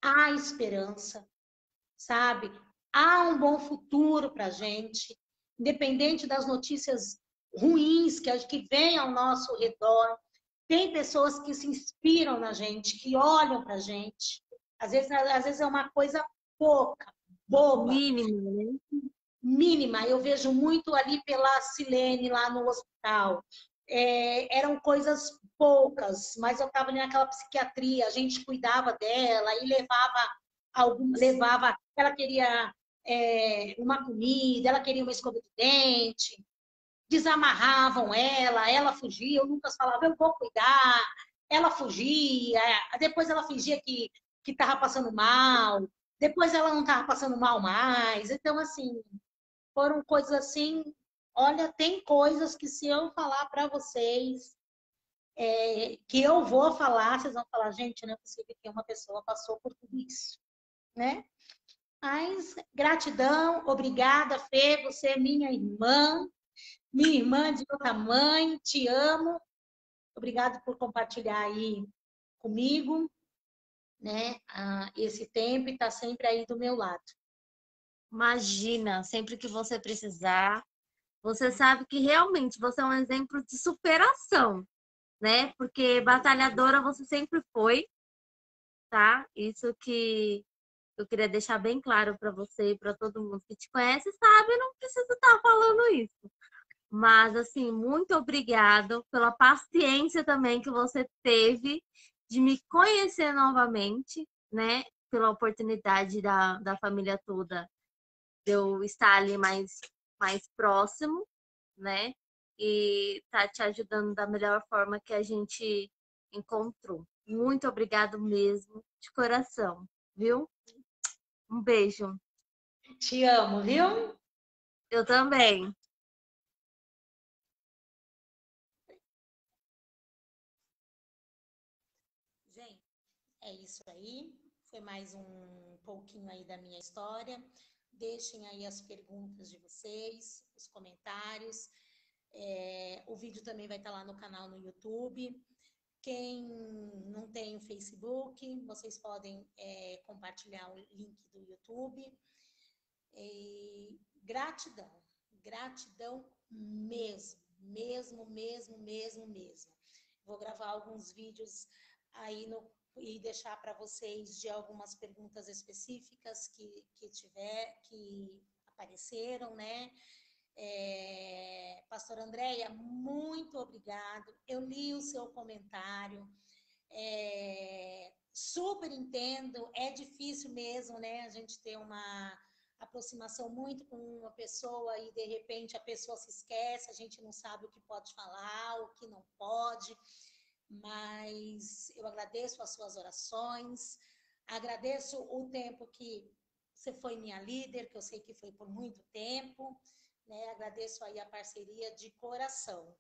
há esperança, sabe? Há um bom futuro para a gente, independente das notícias ruins que vêm ao nosso redor. Tem pessoas que se inspiram na gente, que olham para a gente. Às vezes é uma coisa pouca, boba.
Mínimo, né?
Mínima. Eu vejo muito ali pela Silene, lá no hospital. Eram coisas poucas, mas eu estava ali naquela psiquiatria, a gente cuidava dela e levava, ela queria uma comida, ela queria uma escova de dente, desamarravam ela fugia, eu nunca falava, eu vou cuidar, ela fugia, depois ela fingia que estava passando mal, depois ela não estava passando mal mais. Então, assim, foram coisas assim, olha, tem coisas que se eu falar para vocês, que eu vou falar, vocês vão falar, gente, não é possível que uma pessoa passou por tudo isso, né? Mas, gratidão, obrigada, Fê, você é minha irmã de outra mãe, te amo. Obrigada por compartilhar aí comigo, né? Esse tempo e tá sempre aí do meu lado.
Imagina, sempre que você precisar, você sabe que realmente você é um exemplo de superação, né? Porque batalhadora você sempre foi. tá? Isso que eu queria deixar bem claro para você e para todo mundo que te conhece, sabe? Não preciso estar falando isso. Mas, assim, muito obrigado pela paciência também que você teve de me conhecer novamente, né? Pela oportunidade da família toda de eu estar ali mais próximo, né? E tá te ajudando da melhor forma que a gente encontrou. Muito obrigado mesmo, de coração, viu? Um beijo.
Te amo, viu?
Eu também.
Gente, é isso aí. Foi mais um pouquinho aí da minha história. Deixem aí as perguntas de vocês, os comentários. O vídeo também vai estar lá no canal no YouTube. Quem não tem o Facebook, vocês podem compartilhar o link do YouTube. E gratidão, gratidão mesmo, mesmo. Vou gravar alguns vídeos aí e deixar para vocês de algumas perguntas específicas que apareceram, né? Pastor Andréia, muito obrigado. Eu li o seu comentário. Super entendo, é difícil mesmo, né? A gente ter uma aproximação muito com uma pessoa e de repente a pessoa se esquece, a gente não sabe o que pode falar, o que não pode, mas eu agradeço as suas orações, agradeço o tempo que você foi minha líder, que eu sei que foi por muito tempo, né? Agradeço aí a parceria de coração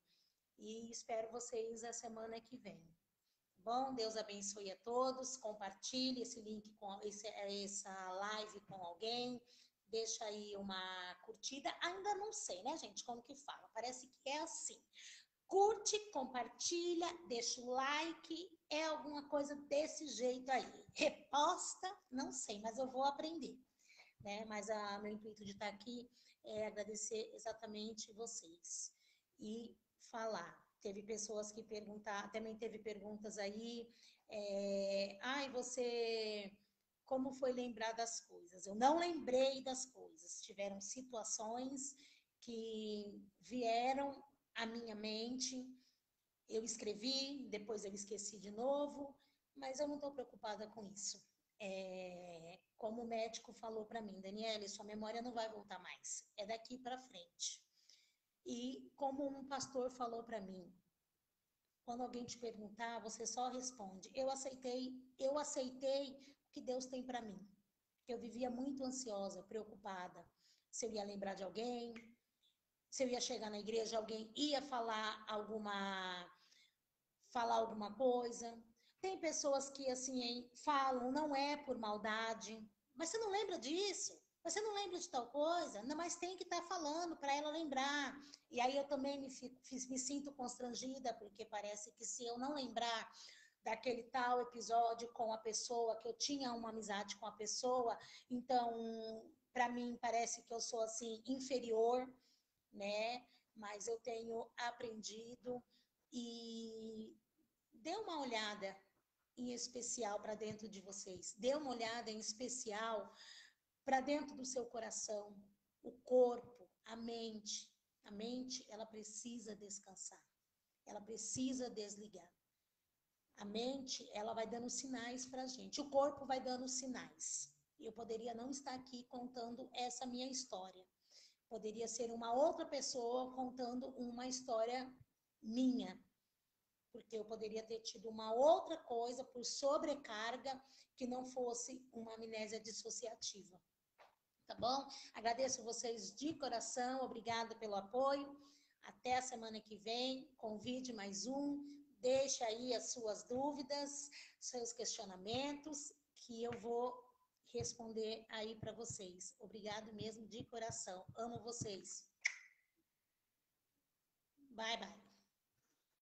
e espero vocês a semana que vem. Bom, Deus abençoe a todos, compartilhe esse link, essa live com alguém, deixa aí uma curtida, ainda não sei, né, gente, como que fala, parece que é assim, curte, compartilha, deixa o like, é alguma coisa desse jeito aí, reposta, não sei, mas eu vou aprender, né, mas meu intuito de estar aqui é agradecer exatamente vocês e falar. Teve pessoas que perguntaram, também teve perguntas aí, você, como foi lembrar das coisas? Eu não lembrei das coisas, tiveram situações que vieram à minha mente, eu escrevi, depois eu esqueci de novo, mas eu não estou preocupada com isso. Como o médico falou para mim, Daniele, sua memória não vai voltar mais, é daqui para frente. E como um pastor falou para mim, quando alguém te perguntar, você só responde, eu aceitei o que Deus tem para mim. Eu vivia muito ansiosa, preocupada, se eu ia lembrar de alguém, se eu ia chegar na igreja, alguém ia falar alguma coisa. Tem pessoas que assim falam, não é por maldade, mas você não lembra disso? Você não lembra de tal coisa? Não, mas tem que estar falando para ela lembrar. E aí eu também me sinto constrangida, porque parece que se eu não lembrar daquele tal episódio com a pessoa, que eu tinha uma amizade com a pessoa, então, para mim, parece que eu sou assim, inferior, né? Mas eu tenho aprendido e dê uma olhada em especial para dentro de vocês. Dê uma olhada em especial para dentro do seu coração, o corpo, a mente. A mente, ela precisa descansar. Ela precisa desligar. A mente, ela vai dando sinais para a gente. O corpo vai dando sinais. Eu poderia não estar aqui contando essa minha história. Poderia ser uma outra pessoa contando uma história minha, porque eu poderia ter tido uma outra coisa por sobrecarga que não fosse uma amnésia dissociativa. Tá bom? Agradeço vocês de coração, obrigada pelo apoio. Até a semana que vem, convide mais um, deixa aí as suas dúvidas, seus questionamentos, que eu vou responder aí para vocês. Obrigado mesmo de coração. Amo vocês. Bye, bye.